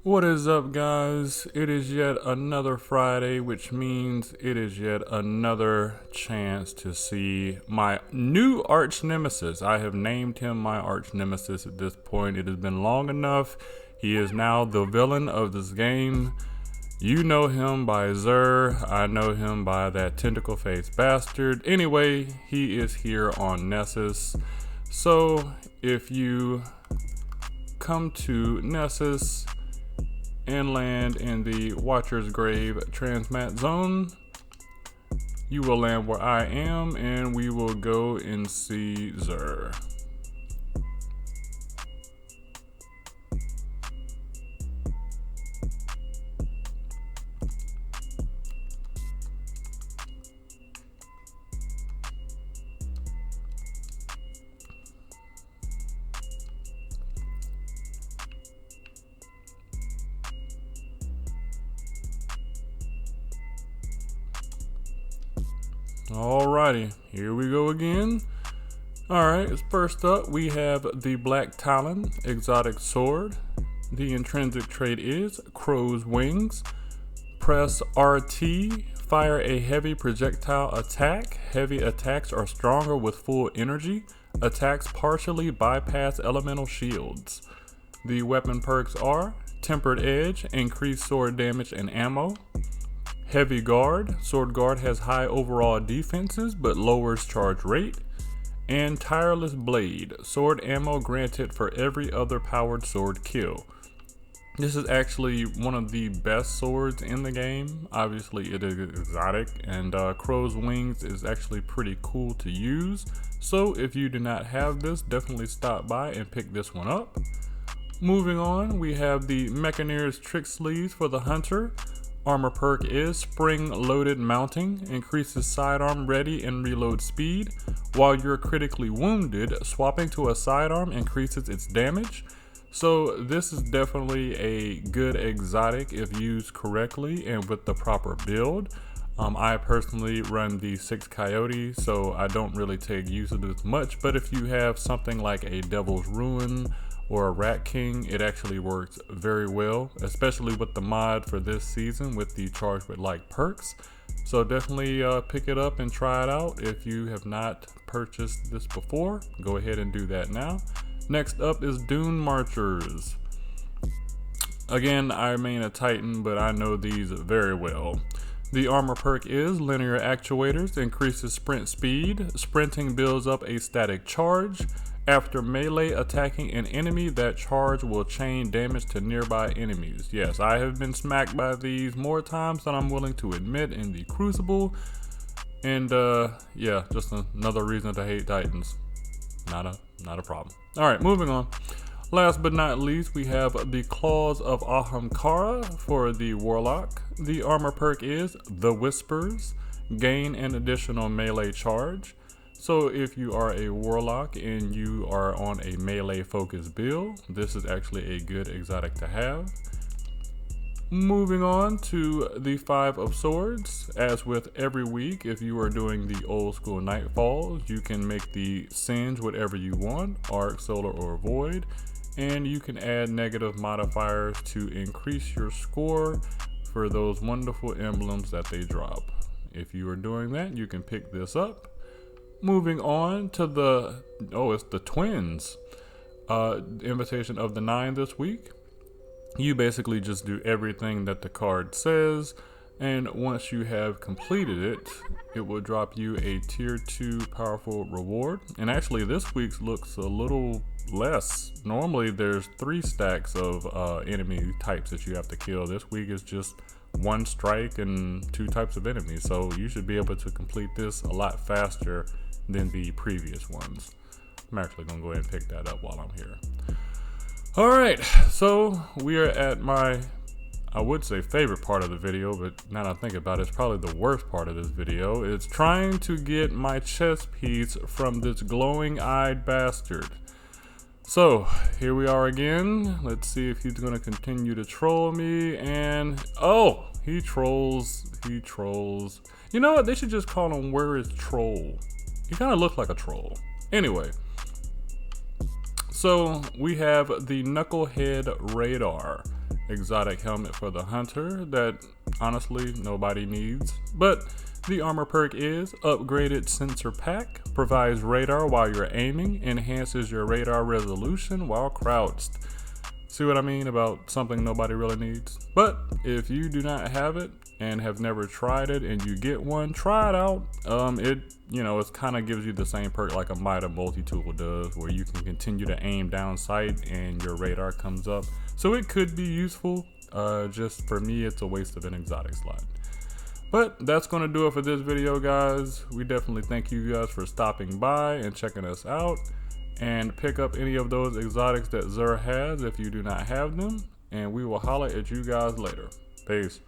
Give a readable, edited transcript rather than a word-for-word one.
What is up, guys? It is yet another Friday, which means it is yet another chance to see my new arch nemesis. I have named him my arch nemesis at this point. It has been long enough. He is now the villain of this game. You know him by XUR. I know him by that tentacle-faced bastard. Anyway, he is here on Nessus. So, if you come to Nessus and land in the Watcher's Grave transmat zone, you will land where I am and we will go and see XUR. Alrighty, here we go again. Alright, first up we have the Black Talon exotic sword. The intrinsic trait is Crow's Wings. Press RT, fire a heavy projectile attack. Heavy attacks are stronger with full energy. Attacks partially bypass elemental shields. The weapon perks are Tempered Edge, increased sword damage and ammo. Heavy Guard, Sword Guard has high overall defenses but lowers charge rate. And Tireless Blade, sword ammo granted for every other powered sword kill. This is actually one of the best swords in the game. Obviously it is exotic, and Crow's Wings is actually pretty cool to use. So if you do not have this, definitely stop by and pick this one up. Moving on, we have the Mekinese Trick Sleeves for the Hunter. Armor perk is Spring-Loaded Mounting, increases sidearm ready and reload speed. While you're critically wounded, swapping to a sidearm increases its damage. So this is definitely a good exotic if used correctly and with the proper build. I personally run the 6 Coyote, so I don't really take use of this much, but if you have something like a Devil's Ruin or a Rat King, it actually works very well, especially with the mod for this season with the Charged with Like perks. So definitely pick it up and try it out. If you have not purchased this before, go ahead and do that now. Next up is Dune Marchers. Again, I remain a Titan, but I know these very well. The armor perk is Linear Actuators, increases sprint speed. Sprinting builds up a static charge. After melee attacking an enemy, that charge will chain damage to nearby enemies. Yes, I have been smacked by these more times than I'm willing to admit in the Crucible. And yeah, just another reason to hate Titans. Not a problem. Alright, moving on. Last but not least, we have the Claws of Ahamkara for the Warlock. The armor perk is The Whispers, gain an additional melee charge. So if you are a Warlock and you are on a melee focused build, this is actually a good exotic to have. Moving on to the 5 of Swords. As with every week, if you are doing the old school Nightfalls, you can make the Singe whatever you want, Arc, Solar, or Void, and you can add negative modifiers to increase your score for those wonderful emblems that they drop. If you are doing that, you can pick this up. Moving on to the, it's the Twins. Invitation of the 9 this week. You basically just do everything that the card says, and once you have completed it, it will drop you a tier 2 powerful reward. And actually this week's looks a little less. Normally there's 3 stacks of enemy types that you have to kill. This week is just 1 strike and 2 types of enemies, so you should be able to complete this a lot faster than the previous ones. I'm actually gonna go ahead and pick that up while I'm here. Alright, so we are at my, I would say favorite part of the video, but now that I think about it, it's probably the worst part of this video. It's trying to get my chest piece from this glowing-eyed bastard. So, here we are again. Let's see if he's gonna continue to troll me, and oh, he trolls. You know what, they should just call him Where is Troll. He kind of looked like a troll. Anyway, so we have the Knucklehead Radar. exotic helmet for the hunter that honestly nobody needs. But the armor perk is upgraded sensor pack, provides radar while you're aiming, enhances your radar resolution while crouched. See what I mean about something nobody really needs? But if you do not have it and have never tried it and you get one, try it out. It kind of gives you the same perk like a Mida multi-tool does, where you can continue to aim down sight and your radar comes up. So it could be useful. Just for me, it's a waste of an exotic slot. But that's going to do it for this video, guys. We definitely thank you guys for stopping by and checking us out. And pick up any of those exotics that XUR has if you do not have them. And we will holler at you guys later. Peace.